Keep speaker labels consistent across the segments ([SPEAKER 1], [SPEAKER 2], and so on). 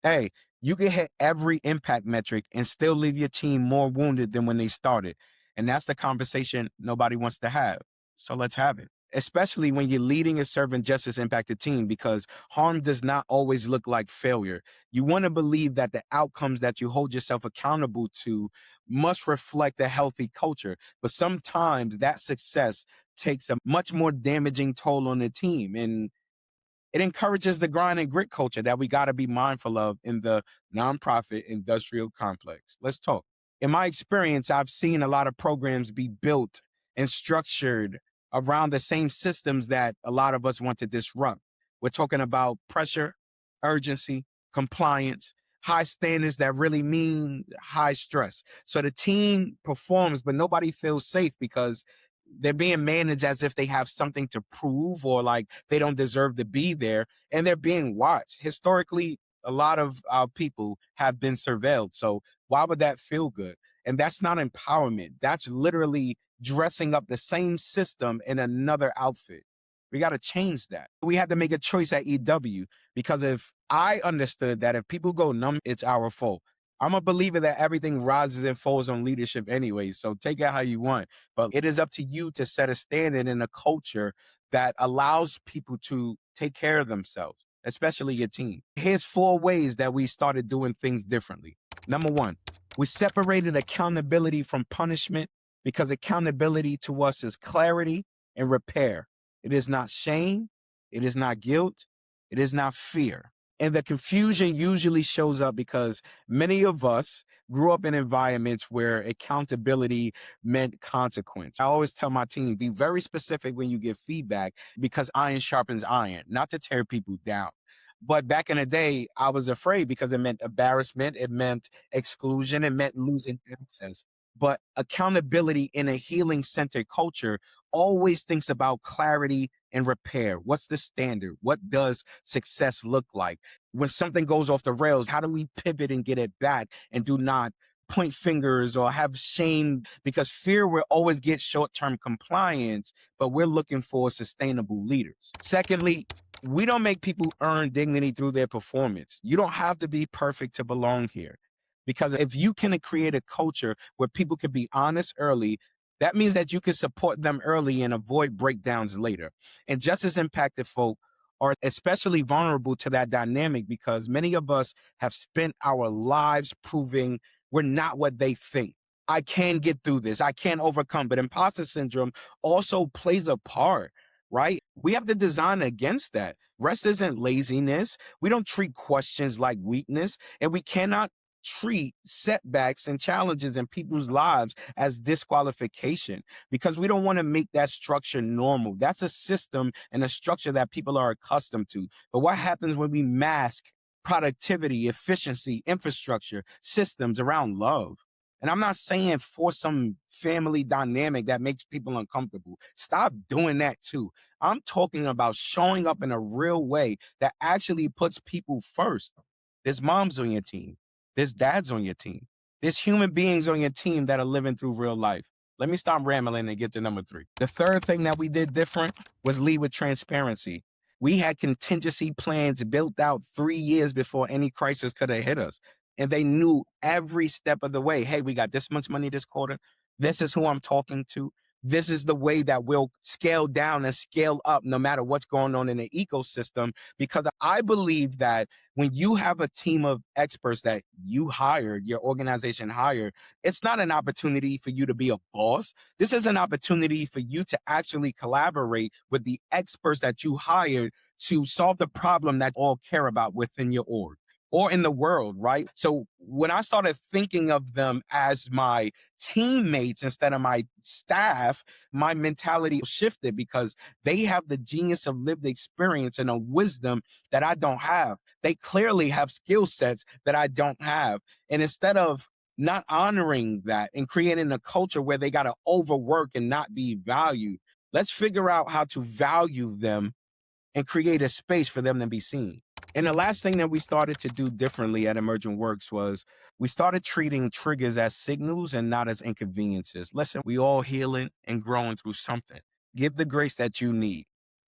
[SPEAKER 1] Hey, you can hit every impact metric and still leave your team more wounded than when they started. And that's the conversation nobody wants to have. So let's have it. Especially when you're leading a serving justice impacted team, because harm does not always look like failure. You want to believe that the outcomes that you hold yourself accountable to must reflect a healthy culture. But sometimes that success takes a much more damaging toll on the team. And it encourages the grind and grit culture that we got to be mindful of in the nonprofit industrial complex. Let's talk. In my experience, I've seen a lot of programs be built and structured around the same systems that a lot of us want to disrupt. We're talking about pressure, urgency, compliance, high standards that really mean high stress. So the team performs, but nobody feels safe because they're being managed as if they have something to prove or like they don't deserve to be there, and they're being watched. Historically, a lot of our people have been surveilled. So why would that feel good? And that's not empowerment. That's literally dressing up the same system in another outfit. We got to change that. We had to make a choice at EW, because if I understood that if people go numb, it's our fault. I'm a believer that everything rises and falls on leadership anyway. So take it how you want. But it is up to you to set a standard in a culture that allows people to take care of themselves, especially your team. Here's 4 ways that we started doing things differently. Number one, we separated accountability from punishment, because accountability to us is clarity and repair. It is not shame. It is not guilt. It is not fear. And the confusion usually shows up because many of us grew up in environments where accountability meant consequence. I always tell my team, be very specific when you give feedback, because iron sharpens iron, not to tear people down. But back in the day, I was afraid because it meant embarrassment, it meant exclusion, it meant losing access. But accountability in a healing centered culture always thinks about clarity and repair. What's the standard? What does success look like? When something goes off the rails, how do we pivot and get it back and do not point fingers or have shame? Because fear will always get short-term compliance, but we're looking for sustainable leaders. Secondly, we don't make people earn dignity through their performance. You don't have to be perfect to belong here. Because if you can create a culture where people can be honest early, that means that you can support them early and avoid breakdowns later. And just as impacted folk are especially vulnerable to that dynamic, because many of us have spent our lives proving we're not what they think. I can get through this. I can overcome. But imposter syndrome also plays a part, right? We have to design against that. Rest isn't laziness. We don't treat questions like weakness, and we cannot treat setbacks and challenges in people's lives as disqualification, because we don't want to make that structure normal. That's a system and a structure that people are accustomed to. But what happens when we mask productivity, efficiency, infrastructure, systems around love? And I'm not saying for some family dynamic that makes people uncomfortable. Stop doing that too. I'm talking about showing up in a real way that actually puts people first. There's moms on your team. There's dads on your team. There's human beings on your team that are living through real life. Let me stop rambling and get to number 3. The third thing that we did different was lead with transparency. We had contingency plans built out 3 years before any crisis could have hit us. And they knew every step of the way. Hey, we got this much money this quarter. This is who I'm talking to. This is the way that we'll scale down and scale up no matter what's going on in the ecosystem. Because I believe that when you have a team of experts that you hired, your organization hired, it's not an opportunity for you to be a boss. This is an opportunity for you to actually collaborate with the experts that you hired to solve the problem that all care about within your org or in the world, right? So when I started thinking of them as my teammates instead of my staff, my mentality shifted, because they have the genius of lived experience and a wisdom that I don't have. They clearly have skill sets that I don't have. And instead of not honoring that and creating a culture where they got to overwork and not be valued, let's figure out how to value them and create a space for them to be seen. And the last thing that we started to do differently at Emergent Works was we started treating triggers as signals and not as inconveniences. Listen, we all healing and growing through something. Give the grace that you need.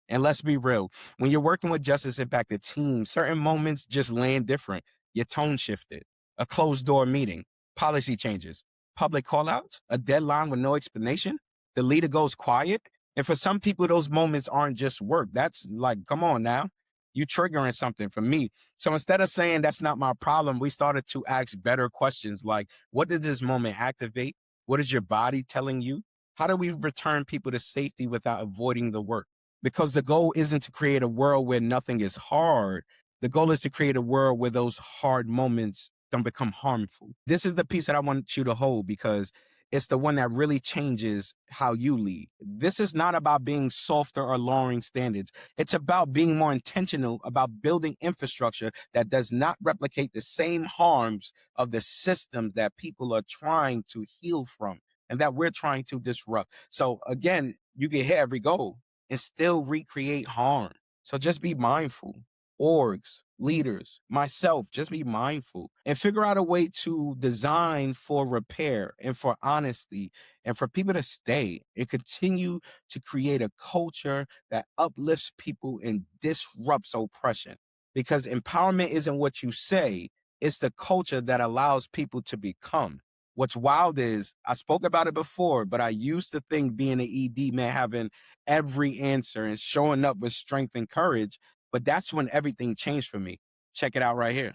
[SPEAKER 1] And let's be real, when you're working with justice impacted teams, certain moments just land different. your tone shifted, a closed door meeting, policy changes, public callouts, a deadline with no explanation. The leader goes quiet. And for some people, those moments aren't just work. That's like, come on now. You triggering something for me. So instead of saying that's not my problem, we started to ask better questions like, what did this moment activate? What is your body telling you? How do we return people to safety without avoiding the work? Because the goal isn't to create a world where nothing is hard. The goal is to create a world where those hard moments don't become harmful. This is the piece that I want you to hold because it's the one that really changes how you lead. This is not about being softer or lowering standards. It's about being more intentional about building infrastructure that does not replicate the same harms of the systems that people are trying to heal from and that we're trying to disrupt. So again, you can hit every goal and still recreate harm. So just be mindful. Orgs, leaders, myself, just be mindful and figure out a way to design for repair and for honesty and for people to stay and continue to create a culture that uplifts people and disrupts oppression. Because empowerment isn't what you say, it's the culture that allows people to become. What's wild is I spoke about it before, but I used to think being an ED meant having every answer and showing up with strength and courage. But that's when everything changed for me. Check it out right here.